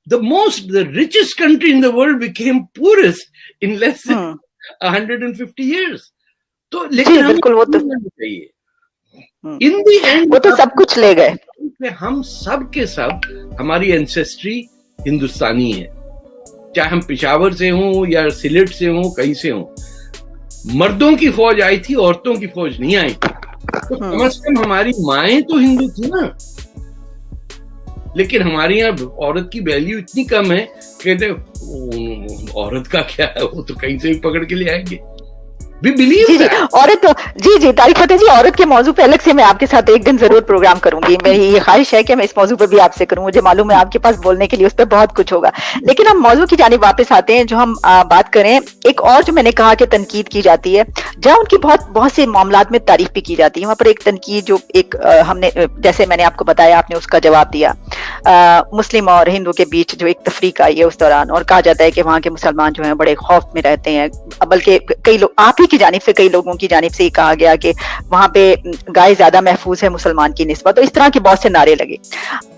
the richest country in the world became poorest in less than 150 years. तो लेकिन हमें चाहिए in the end वो तो सब कुछ ले गए. हम सब के सब हमारी एंसेस्ट्री हिंदुस्तानी है, चाहे हम पेशावर से हों या सिलेट से हों, कहीं से हों. मर्दों की फौज आई थी, औरतों की फौज नहीं आई. तो कम से कम हमारी माएं तो हिंदू थी ना. लेकिन हमारे यहाँ औरत की वैल्यू इतनी कम है, कहते औरत का क्या है, वो तो कहीं से भी पकड़ के ले आएंगे. जी, औरत तो जी तारिक फतेह जी, औरत के मौजू पे अलग से मैं आपके साथ एक दिन जरूर प्रोग्राम करूंगी. मेरी ये ख्वाहिश है कि मैं इस मौजू पे भी आपसे करूं. मुझे मालूम है आपके पास बोलने के लिए उस पर बहुत कुछ होगा. लेकिन हम मौजू की जानिब वापस आते हैं. जो हम बात करें, एक और जो मैंने कहा कि तनकीद की जाती है, जहाँ उनकी बहुत से मामलात में तारीफ भी की जाती है, वहां पर एक तनकीद जो एक हमने, जैसे मैंने आपको बताया, आपने उसका जवाब दिया, मुस्लिम और हिंदू के बीच जो एक तफरीक आई है उस दौरान, और कहा जाता है कि वहाँ के मुसलमान जो है बड़े खौफ में रहते हैं. बल्कि कई लोग, आप ही की जानिब से, कई लोगों की जानिब से कहा गया कि वहां पे गाय ज्यादा महफूज है मुसलमान की निस्बत. तो इस तरह के बहुत से नारे लगे.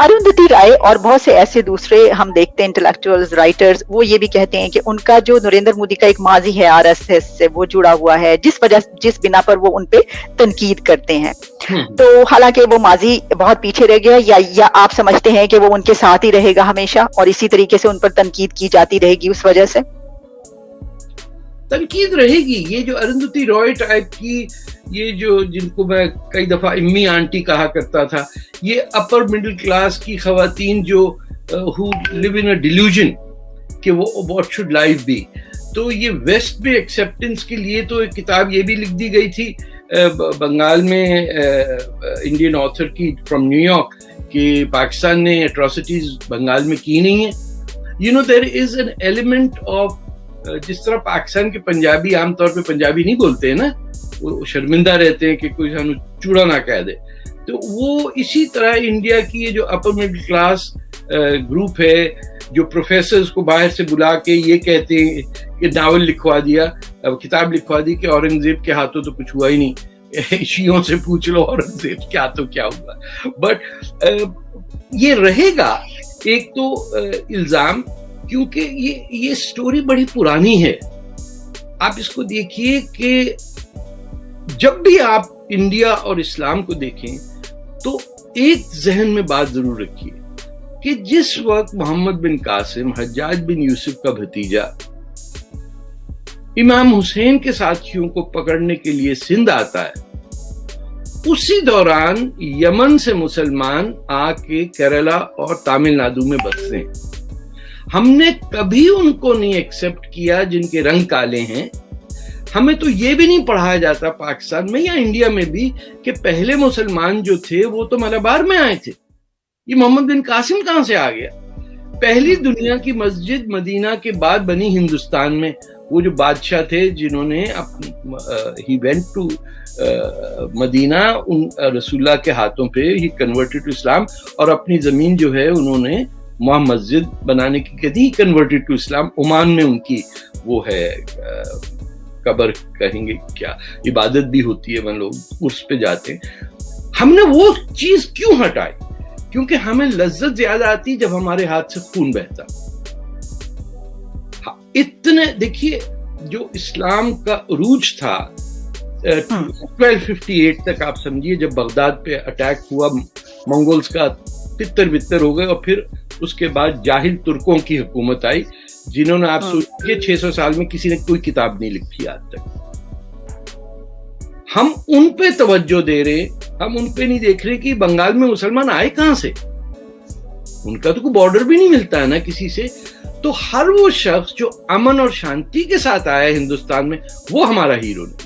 अरुंधति राय और बहुत से ऐसे दूसरे हम देखते हैं इंटेलेक्चुअल्स, राइटर्स, वो ये भी कहते हैं कि उनका जो नरेंद्र मोदी का एक माजी है आरएसएस से वो जुड़ा हुआ है, जिस बिना पर वो उनपे तनकीद करते हैं. तो हालांकि वो माजी बहुत पीछे रह गया, या आप समझते हैं कि वो उनके साथ ही रहेगा हमेशा और इसी तरीके से उन पर तनकीद की जाती रहेगी? उस वजह से तनकीद रहेगी. ये जो अरुंधति रॉय टाइप की, ये जो जिनको मैं कई दफा इम्मी आंटी कहा करता था, ये अपर मिडिल क्लास की खवातीन जो who live in a delusion कि वो what should life be. तो ये वेस्ट में एक्सेप्टेंस के लिए तो एक किताब ये भी लिख दी गई थी बंगाल में, इंडियन ऑथर की फ्रॉम न्यूयॉर्क, कि पाकिस्तान ने एट्रोसिटीज बंगाल में की नहीं है. You know, there is an element of, जिस तरह पाकिस्तान के पंजाबी आमतौर पे पंजाबी नहीं बोलते हैं ना, वो शर्मिंदा रहते हैं कि कोई सानू चूड़ा ना कह दे. तो वो इसी तरह इंडिया की ये जो अपर मिडिल क्लास ग्रुप है, जो प्रोफेसर्स को बाहर से बुला के ये कहते हैं कि नावल लिखवा दिया, किताब लिखवा दी कि औरंगजेब के हाथों तो कुछ हुआ ही नहीं, शियों से पूछ लो औरंगजेब क्या तो क्या हुआ. बट ये रहेगा एक तो इल्जाम, क्योंकि ये स्टोरी बड़ी पुरानी है. आप इसको देखिए कि जब भी आप इंडिया और इस्लाम को देखें तो एक जहन में बात जरूर रखिए कि जिस वक्त मोहम्मद बिन कासिम, हज्जाज बिन यूसुफ का भतीजा, इमाम हुसैन के साथियों को पकड़ने के लिए सिंध आता है, उसी दौरान यमन से मुसलमान आके केरला और तमिलनाडु में बसते हैं. हमने कभी उनको नहीं एक्सेप्ट किया जिनके रंग काले हैं. हमें तो ये भी नहीं पढ़ाया जाता पाकिस्तान में या इंडिया में भी कि पहले मुसलमान जो थे वो तो मलाबार में आए थे. ये मोहम्मद बिन कासिम कहां से आ गया? पहली दुनिया की मस्जिद मदीना के बाद बनी हिंदुस्तान में. वो जो बादशाह थे जिन्होंने ही वेंट टू मदीना, उन रसूलुल्लाह के हाथों पे ही कन्वर्टेड टू इस्लाम, और अपनी जमीन जो है उन्होंने वहां मस्जिद बनाने की कहती, कन्वर्टेड टू इस्लाम. ओमान में उनकी वो है कब्र, कहेंगे क्या, इबादत भी होती है, वहां लोग उर्स पे जाते हैं. हमने वो चीज क्यों हटाई? क्योंकि हमें लज्जत ज्यादा आती जब हमारे हाथ से खून बहता. इतने देखिए, जो इस्लाम का अरूज था 1258 तक, आप समझिए, जब बगदाद पे अटैक हुआ, मंगोल्स का तितर बितर हो गए, और फिर उसके बाद जाहिल तुर्कों की हुकूमत आई, जिन्होंने, आप सोचिए, 600 साल में किसी ने कोई किताब नहीं लिखी आज तक. हम उन पे तवज्जो दे रहे, हम उन पे नहीं देख रहे कि बंगाल में मुसलमान आए कहां से. उनका तो कोई बॉर्डर भी नहीं मिलता है ना किसी से. तो हर वो शख्स जो अमन और शांति के साथ आया हिंदुस्तान में, वो हमारा हीरो नहीं.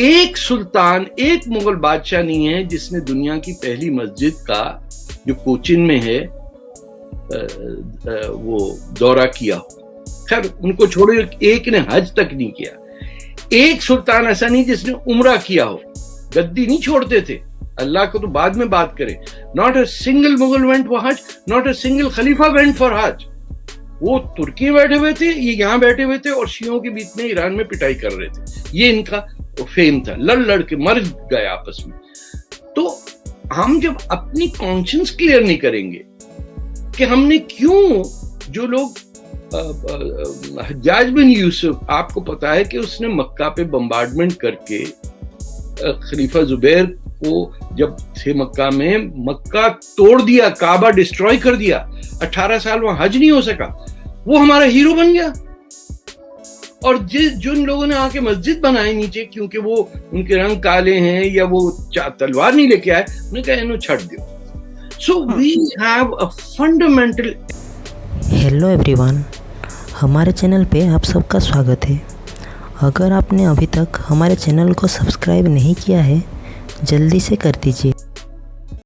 एक सुल्तान, एक मुगल बादशाह नहीं है जिसने दुनिया की पहली मस्जिद का, जो कोचिन में है, वो दौरा किया हो. खैर, उनको छोड़ो, एक ने हज तक नहीं किया. एक सुल्तान ऐसा नहीं जिसने उम्रा किया हो. गद्दी नहीं छोड़ते थे. अल्लाह को तो बाद में बात करें. Not a single Mughal went for हज, नॉट अ सिंगल खलीफा वेंट फॉर हज. वो तुर्की में बैठे हुए थे, ये यहाँ बैठे हुए थे, और शियों के बीच में ईरान में पिटाई कर रहे थे. ये इनका फेम था. लड़ के मर गए आपस में. तो हम जब अपनी कॉन्शियंस क्लियर नहीं करेंगे कि हमने क्यों, जो लोग हज्जाज बिन यूसुफ, आपको पता है कि उसने मक्का पे बम्बार्डमेंट करके खलीफा जुबैर को जब थे मक्का में, मक्का तोड़ दिया, काबा डिस्ट्रॉय कर दिया, 18 साल वहां हज नहीं हो सका, वो हमारा हीरो बन गया। और जिन लोगों ने आके मस्जिद बनाई नीचे, क्योंकि वो उनके रंग काले हैं या वो तलवार नहीं लेके आए, उन्हें कहा इन्हों छड़ दो। So we have a fundamental. Hello everyone, हमारे चैनल पे आप सबका स्वागत है। अगर आपने अभी तक हमारे चैनल को सब्सक्राइब नहीं किया है, जल्दी से कर दीजिए।